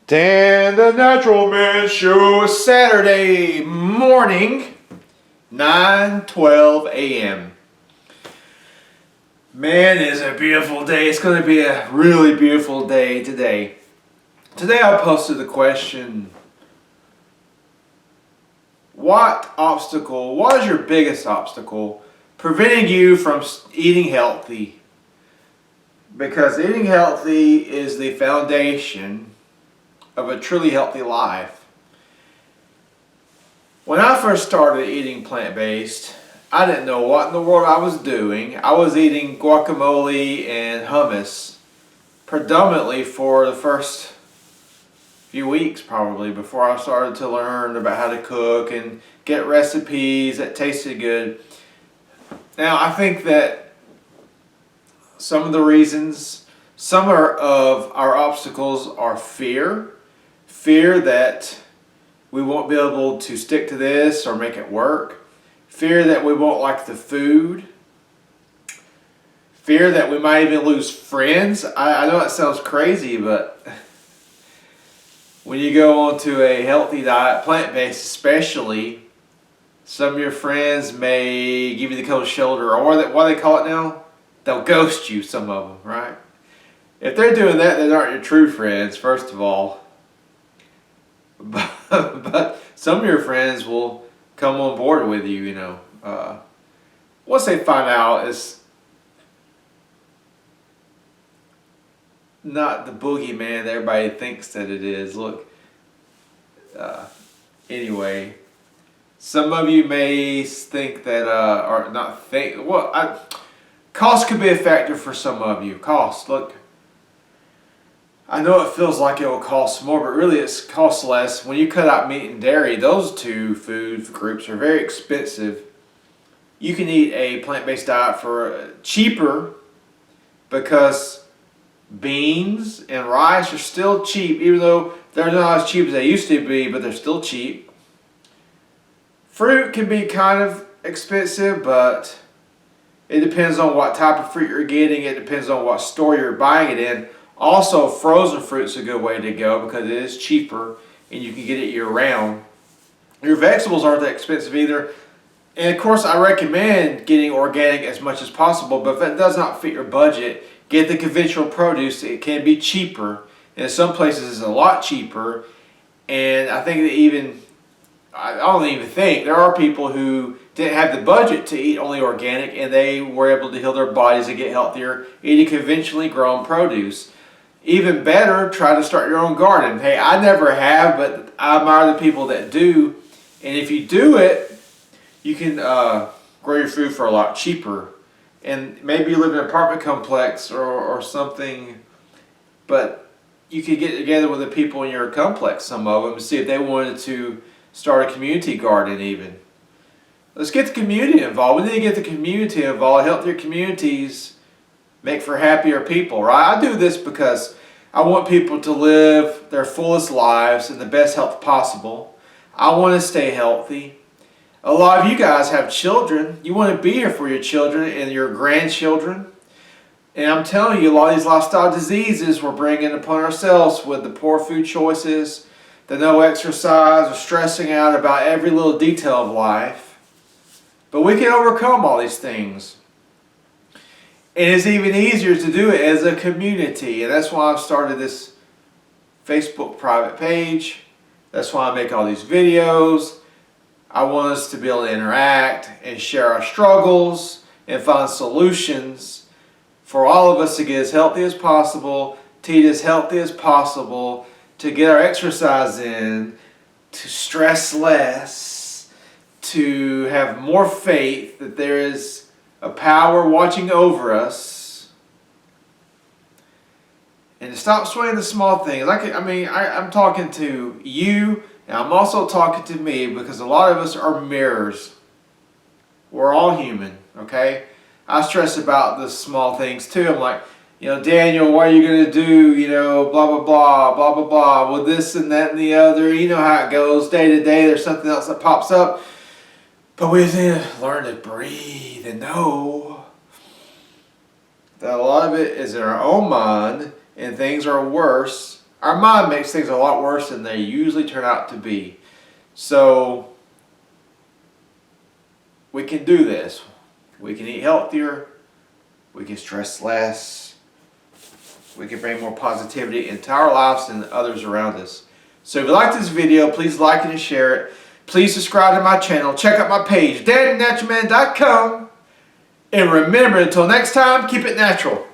Dan the Natural Man Show, Saturday morning, 9:12 a.m. Man, it's a beautiful day. It's going to be a really beautiful day today. Today I posted the question, what is your biggest obstacle preventing you from eating healthy? Because eating healthy is the foundation of a truly healthy life. When I first started eating plant-based, I didn't know what in the world I was doing. I was eating guacamole and hummus predominantly for the first few weeks probably before I started to learn about how to cook and get recipes that tasted good. Now I think that some of our obstacles are fear that we won't be able to stick to this or make it work, fear that we won't like the food, fear that we might even lose friends. I know it sounds crazy, but when you go onto a healthy diet, plant-based especially, some of your friends may give you the cold shoulder, or what they call it now, they'll ghost you, some of them, right? If they're doing that, they aren't your true friends, first of all. But some of your friends will come on board with you, once they find out it's not the boogeyman that everybody thinks that it is. Look, anyway, some of you may think that, or not think, cost could be a factor for some of you. Cost, look. I know it feels like it will cost more, but really it costs less. When you cut out meat and dairy, those two food groups are very expensive. You can eat a plant-based diet for cheaper because beans and rice are still cheap, even though they're not as cheap as they used to be, but they're still cheap. Fruit can be kind of expensive, but it depends on what type of fruit you're getting. It depends on what store you're buying it in. Also, frozen fruit's a good way to go because it is cheaper and you can get it year-round. Your vegetables aren't that expensive either. And of course, I recommend getting organic as much as possible, but if it does not fit your budget, get the conventional produce. It can be cheaper. And in some places, it's a lot cheaper. And I think that I don't even think, there are people who didn't have the budget to eat only organic and they were able to heal their bodies and get healthier eating conventionally grown produce. Even better, try to start your own garden. Hey, I never have, but I admire the people that do. And if you do it, you can grow your food for a lot cheaper. And maybe you live in an apartment complex or something, but you could get together with the people in your complex, some of them, and see if they wanted to start a community garden even. Let's get the community involved. We need to get the community involved. Healthier communities make for happier people, right? I do this because I want people to live their fullest lives in the best health possible. I want to stay healthy. A lot of you guys have children. You want to be here for your children and your grandchildren. And I'm telling you, a lot of these lifestyle diseases we're bringing upon ourselves with the poor food choices, the no exercise, or stressing out about every little detail of life. But we can overcome all these things. And it's even easier to do it as a community. And that's why I've started this Facebook private page. That's why I make all these videos. I want us to be able to interact and share our struggles and find solutions for all of us to get as healthy as possible, to eat as healthy as possible, to get our exercise in, to stress less, to have more faith that there is a power watching over us, and to stop swaying the small things. I'm talking to you, and I'm also talking to me because a lot of us are mirrors. We're all human, okay? I stress about the small things too. I'm like, Daniel, what are you going to do? Blah, blah, blah, blah, blah, blah, with this and that and the other. You know how it goes day to day. There's something else that pops up. But we need to learn to breathe and know that a lot of it is in our own mind and things are worse our mind makes things a lot worse than they usually turn out to be. So we can do this. We can eat healthier. We can stress less. We can bring more positivity into our lives and others around us. So if you like this video, please like it and share it. Please subscribe to my channel. Check out my page, DaddyNaturalMan.com. And remember, until next time, keep it natural.